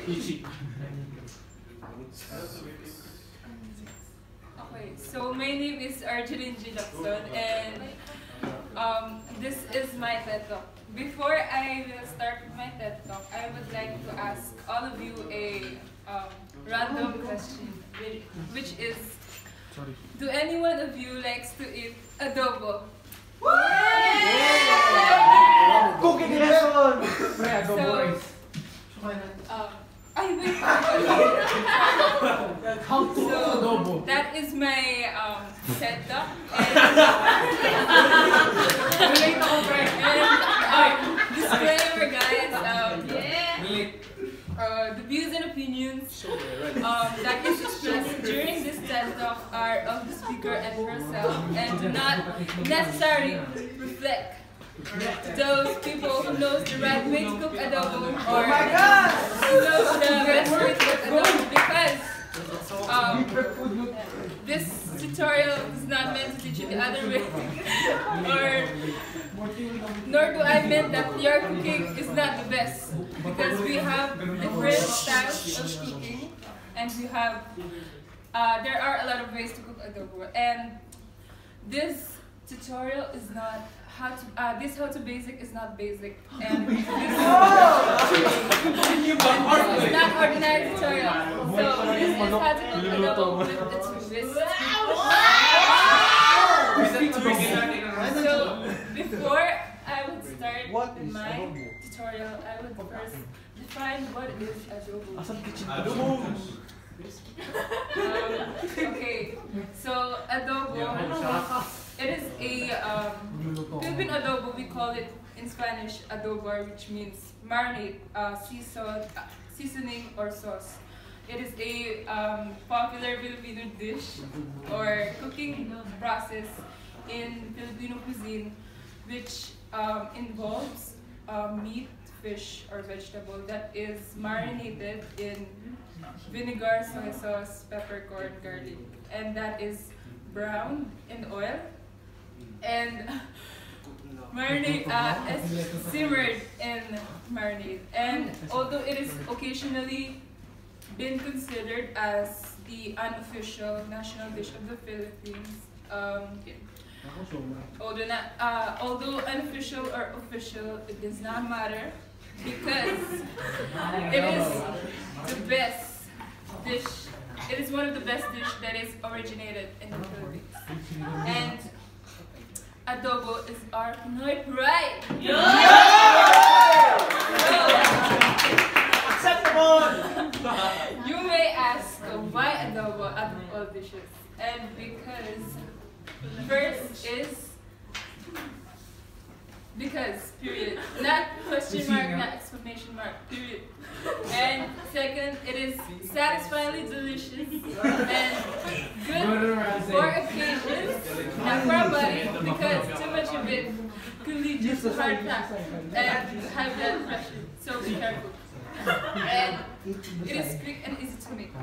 Okay, so my name is Arjeline G. Lacson, and this is my TED Talk. Before I will start with my TED Talk, I would like to ask all of you a random question, which is, do any one of you likes to eat adobo? Cooking lesson! I wait. How to adobo? That is my TED Talk. Disclaimer, guys. The views and opinions that is expressed during this TED Talk are of the speaker and herself, and do not necessarily reflect those people who knows the right way to cook adobo, or who knows the best way to cook adobo, because this tutorial is not meant to teach you the other way, nor do I mean that your cooking is not the best, because we have different styles of cooking, and we have there are a lot of ways to cook adobo, and this tutorial is not this how to basic is not basic, and this is not ordinary tutorial. So this is how to cook adobo with its twist. So before I would start with my tutorial, I would first define what is adobo. Okay, so adobo, it is a Philippine adobo. We call it in Spanish adobo, which means marinade, seasoning or sauce. It is a popular Filipino dish or cooking process in Filipino cuisine, which involves meat, fish, or vegetable that is marinated in vinegar, soy sauce, peppercorn, garlic, and that is browned in oil and marinade is simmered in marinade. And although it is occasionally been considered as the unofficial national dish of the Philippines, although unofficial or official, it does not matter, because it is the best dish. It is one of the best dishes that is originated in the Philippines. And adobo is our Pinoy pride. Acceptable! You may ask, why adobo out of all dishes? And because first is because, period. Not question mark, not exclamation mark, period. And second, it is satisfyingly delicious and good for occasions, not for our body, because too much of it could lead you to heart attack and high blood pressure, so be careful. And it is quick and easy to make,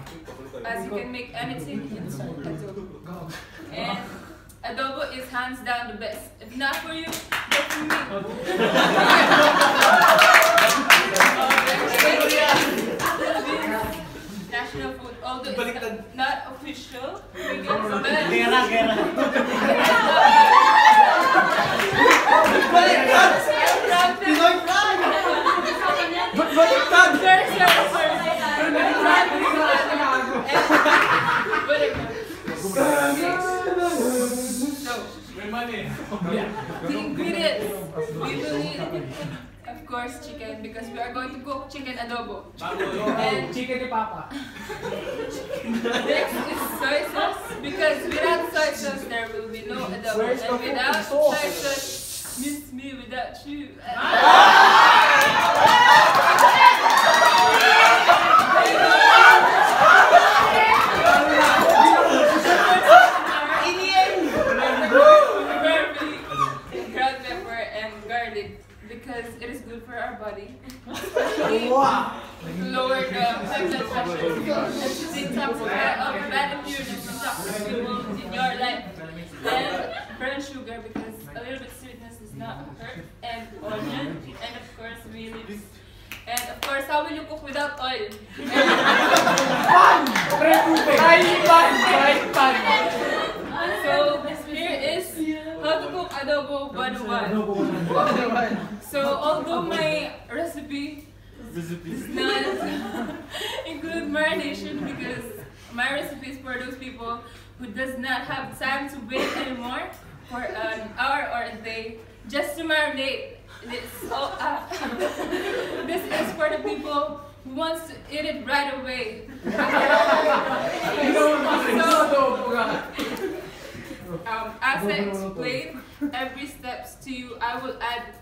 as you can make anything into adobo. And adobo is hands down the best. If not for you, but for me. National food, although it's not official, the ingredients, we will need, of course, chicken, because we are going to cook chicken adobo. And chicken ni Papa. Next is soy sauce, because without soy sauce there will be no adobo, and without soy sauce means me without you. Because it is good for our body, especially to lower the high blood pressure and to detoxify all the bad impurities and toxic people in your life. And brown sugar, because a little bit sweetness does not hurt, and onion, and of course we leaves And of course, how will you cook without oil? So here is how to cook adobo 101. So although my recipe does not include marination because my recipe is for those people who does not have time to wait anymore for an hour or a day just to marinate. This is for the people who wants to eat it right away. As I explain every steps to you, I will add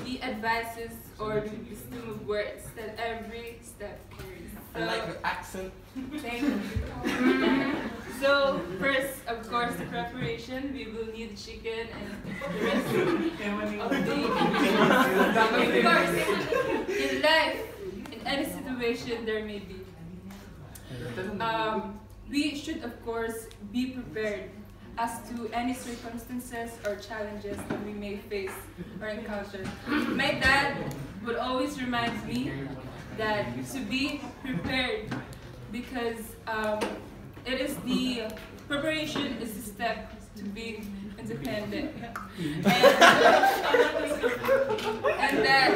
the advices or the wisdom of words that every step carries. I like your accent. Thank you. So first, of course, the preparation. We will need chicken and the rest of the of course, in life, in any situation there may be, we should of course be prepared as to any circumstances or challenges that we may face or encounter. My dad would always remind me that to be prepared because it is the preparation is the step to being independent. And that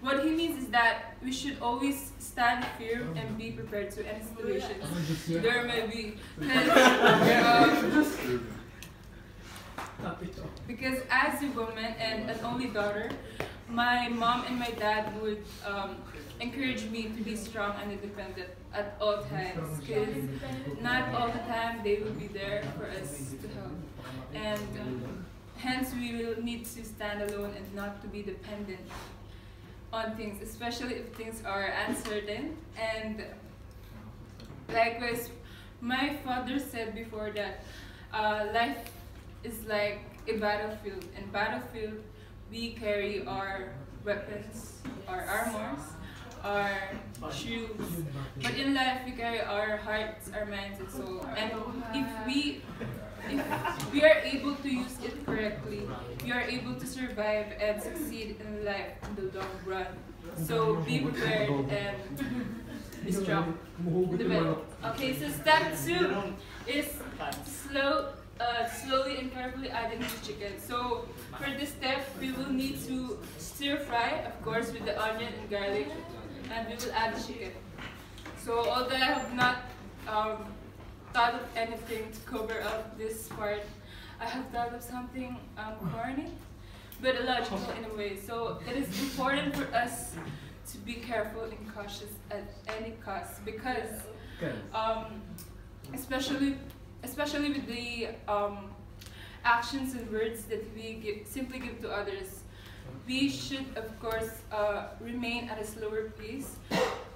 what he means is that we should always stand firm and be prepared to any situations there may be. Because as a woman and an only daughter, my mom and my dad would encourage me to be strong and independent at all times. Because not all the time they will be there for us to help. And hence we will need to stand alone and not to be dependent on things, especially if things are uncertain. And likewise, my father said before that life is like a battlefield. In battlefield, we carry our weapons, our armors, our shoes. But in life, we carry our hearts, our minds, and soul. And if we are able to use it correctly, we are able to survive and succeed in life in the long run. So be prepared and be strong. Okay, so step 2 is slowly and carefully adding the chicken. So for this step, we will need to stir fry, of course, with the onion and garlic, and we will add the chicken. So although I have not thought of anything to cover up this part, I have thought of something corny, but illogical in a way. So it is important for us to be careful and cautious at any cost, because especially with the actions and words that we simply give to others, we should of course remain at a slower pace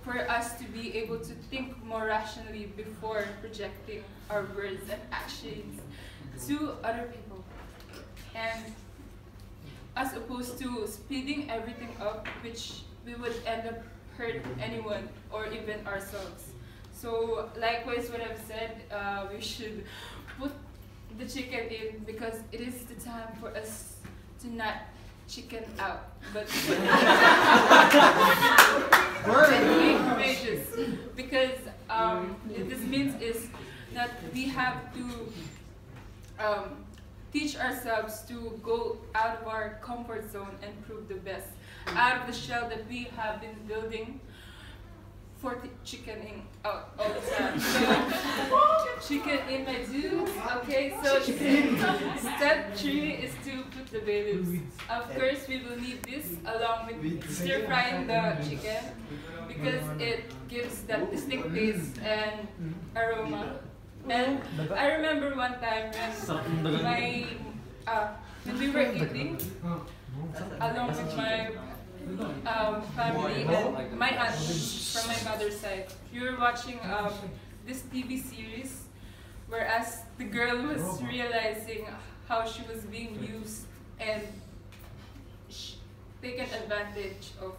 for us to be able to think more rationally before projecting our words and actions to other people, and as opposed to speeding everything up, which we would end up hurt anyone or even ourselves. So likewise, what I've said, we should put the chicken in because it is the time for us to not chicken out, but be courageous. Because this means is that we have to teach ourselves to go out of our comfort zone and prove the best out of the shell that we have been building for chickening out all the time. So, chicken in my dudes. Okay, so step 3 is to put the bay leaves. Of course, we will need this along with stir frying the chicken because it gives that distinct taste and aroma. And I remember one time when we were eating along with my family and my aunt from my mother's side. We were watching this TV series, whereas the girl was realizing how she was being used and taken advantage of.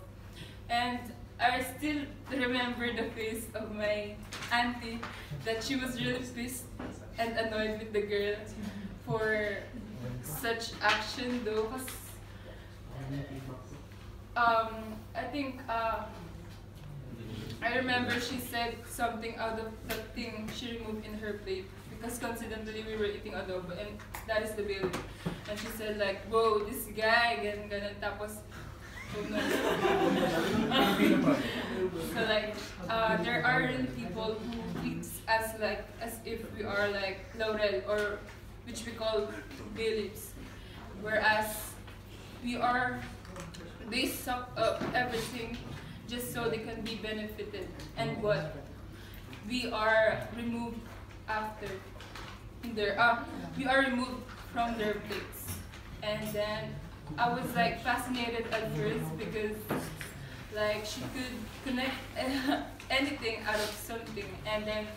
And I still remember the face of my auntie that she was really pissed and annoyed with the girl for such action though. 'Cause, I think I remember she said something out of the thing she removed in her plate because coincidentally we were eating adobo and that is the bill. And she said like, whoa, this guy, ganun. Tapos, oh no. So like, there are really people who treat us like as if we are like laurel or which we call beliefs, whereas they suck up everything just so they can be benefited, and what we are removed after in their we are removed from their plates. And then I was like fascinated at first because like she could connect anything out of something, and then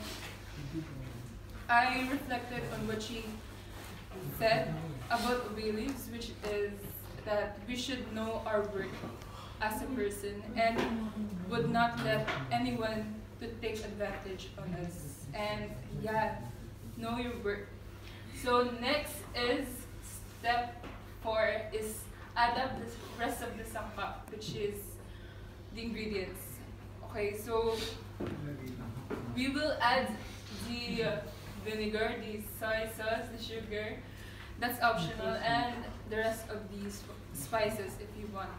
I reflected on what she said about beliefs, which is that we should know our worth as a person and would not let anyone to take advantage on us. And yeah, know your worth. So next is step 4 is add up the rest of the sangkap, which is the ingredients. Okay, so we will add the vinegar, the soy sauce, the sugar. That's optional, and the rest of these spices if you want.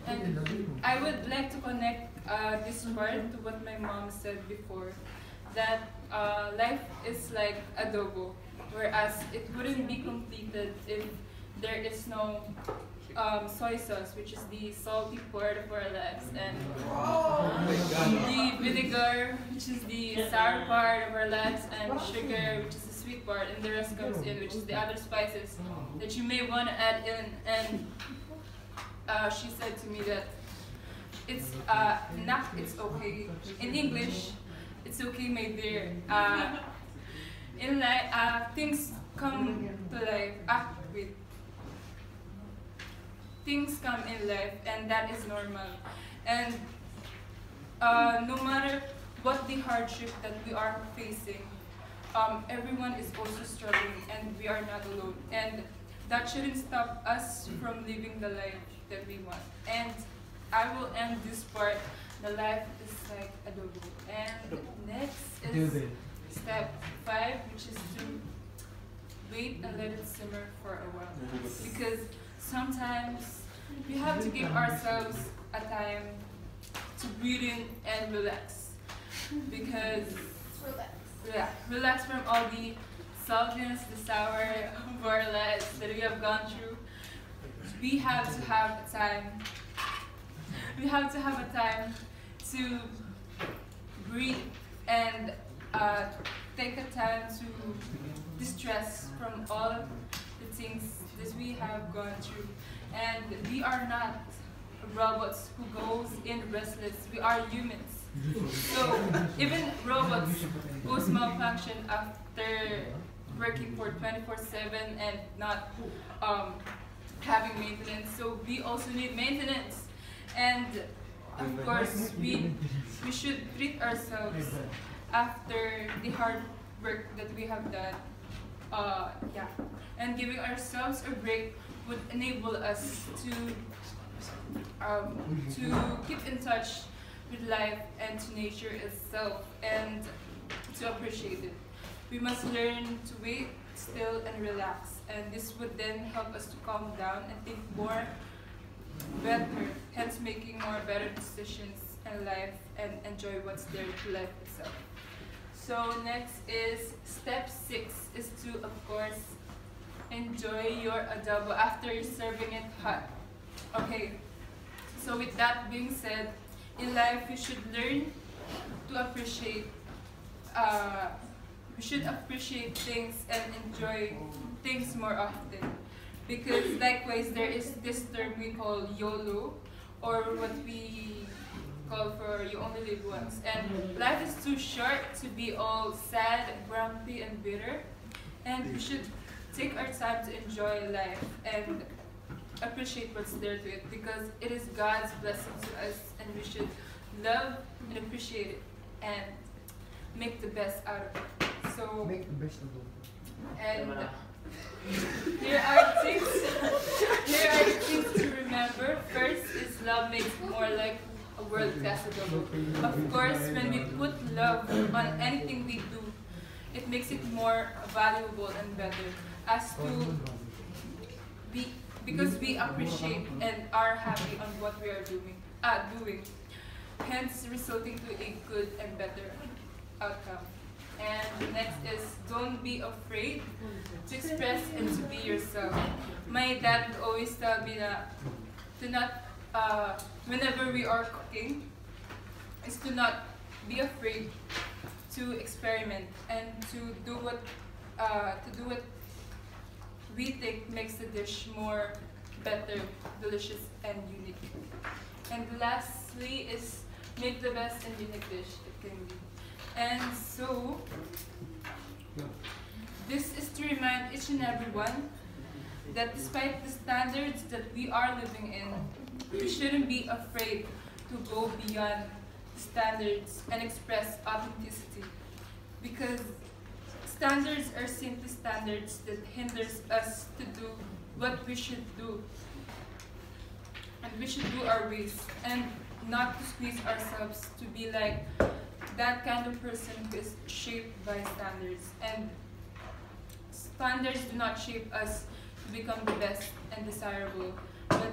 And I would like to connect this part to what my mom said before, that life is like adobo, whereas it wouldn't be completed if there is no soy sauce, which is the salty part of our lives, and the vinegar, which is the sour part of our lives, and sugar, which is the sweet part, and the rest comes in, which is the other spices that you may want to add in. And she said to me that it's it's okay. In English, it's okay, my dear. In life, things come to life. Wait. Things come in life, and that is normal. And no matter what the hardship that we are facing, everyone is also struggling, and we are not alone. And that shouldn't stop us from living the life that we want. And I will end this part. The life is like adobo. And next is step 5, which is to wait and let it simmer for a while. Because sometimes we have to give ourselves a time to breathe in and relax. Because relax from all the saltiness, the sour of our lives that we have gone through. We have to have a time. We have to have a time to breathe and take a time to distress from all the things that we have gone through. And we are not robots who goes in restless. We are humans. So even robots goes malfunction after working for 24/7 and not having maintenance. So we also need maintenance. And of course, we should treat ourselves after the hard work that we have done. And giving ourselves a break would enable us to keep in touch with life and to nature itself, and to appreciate it. We must learn to wait still and relax, and this would then help us to calm down and think more better, hence making more better decisions in life and enjoy what's there to life itself. So next is step 6 is to, of course, enjoy your adobo after you're serving it hot. Okay, so with that being said, in life we should learn to appreciate things and enjoy things more often. Because likewise, there is this term we call YOLO, or what we call for you only live once. And life is too short to be all sad, grumpy, and bitter. And we should take our time to enjoy life and appreciate what's there to it, because it is God's blessing to us, and we should love and appreciate it, and make the best out of it. So, Make the best of it. and here are things. Here are things to remember. First is love makes it more like a world-class adobo. Of course, when we put love on anything we do, it makes it more valuable and better. As to because we appreciate and are happy on what we are doing, hence resulting to a good and better outcome. And next is don't be afraid to express and to be yourself. My dad would always tell me that to not, whenever we are cooking, is to not be afraid to experiment and to do what we think makes the dish more better, delicious, and unique. And lastly is make the best and unique dish it can be. And so, this is to remind each and every one that despite the standards that we are living in, we shouldn't be afraid to go beyond standards and express authenticity. Because standards are simply standards that hinders us to do what we should do. And we should do our ways and not to squeeze ourselves to be like that kind of person who is shaped by standards. And standards do not shape us to become the best and desirable, but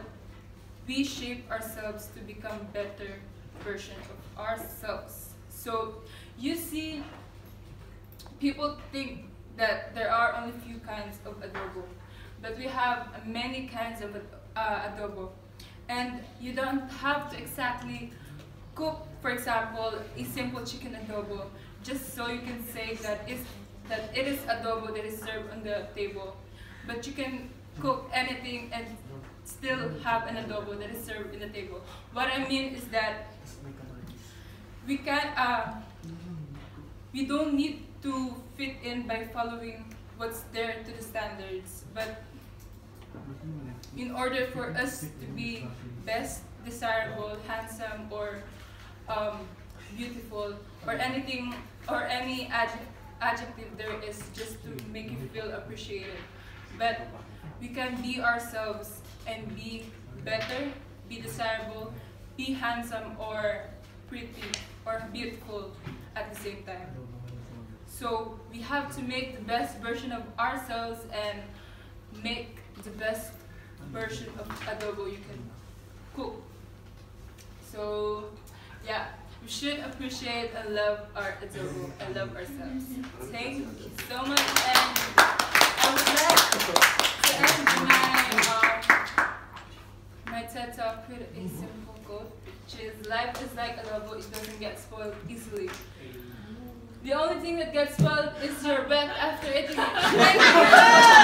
we shape ourselves to become better version of ourselves. So you see, people think that there are only few kinds of adobo, but we have many kinds of adobo. And you don't have to exactly cook, for example, a simple chicken adobo, just so you can say that it is adobo that is served on the table. But you can cook anything and still have an adobo that is served in the table. What I mean is that we don't need to fit in by following what's there to the standards, but in order for us to be best, desirable, handsome, or beautiful, or anything, or any adjective there is just to make you feel appreciated. But we can be ourselves and be better, be desirable, be handsome, or pretty, or beautiful at the same time. So we have to make the best version of ourselves and make the best version of adobo you can cook. So yeah, we should appreciate and love our adobo and love ourselves. Thank you so much, and I would like to end my TED Talk with a simple quote, which is life is like adobo, it doesn't get spoiled easily. The only thing that gets spoiled is your breath after eating it. Thank you.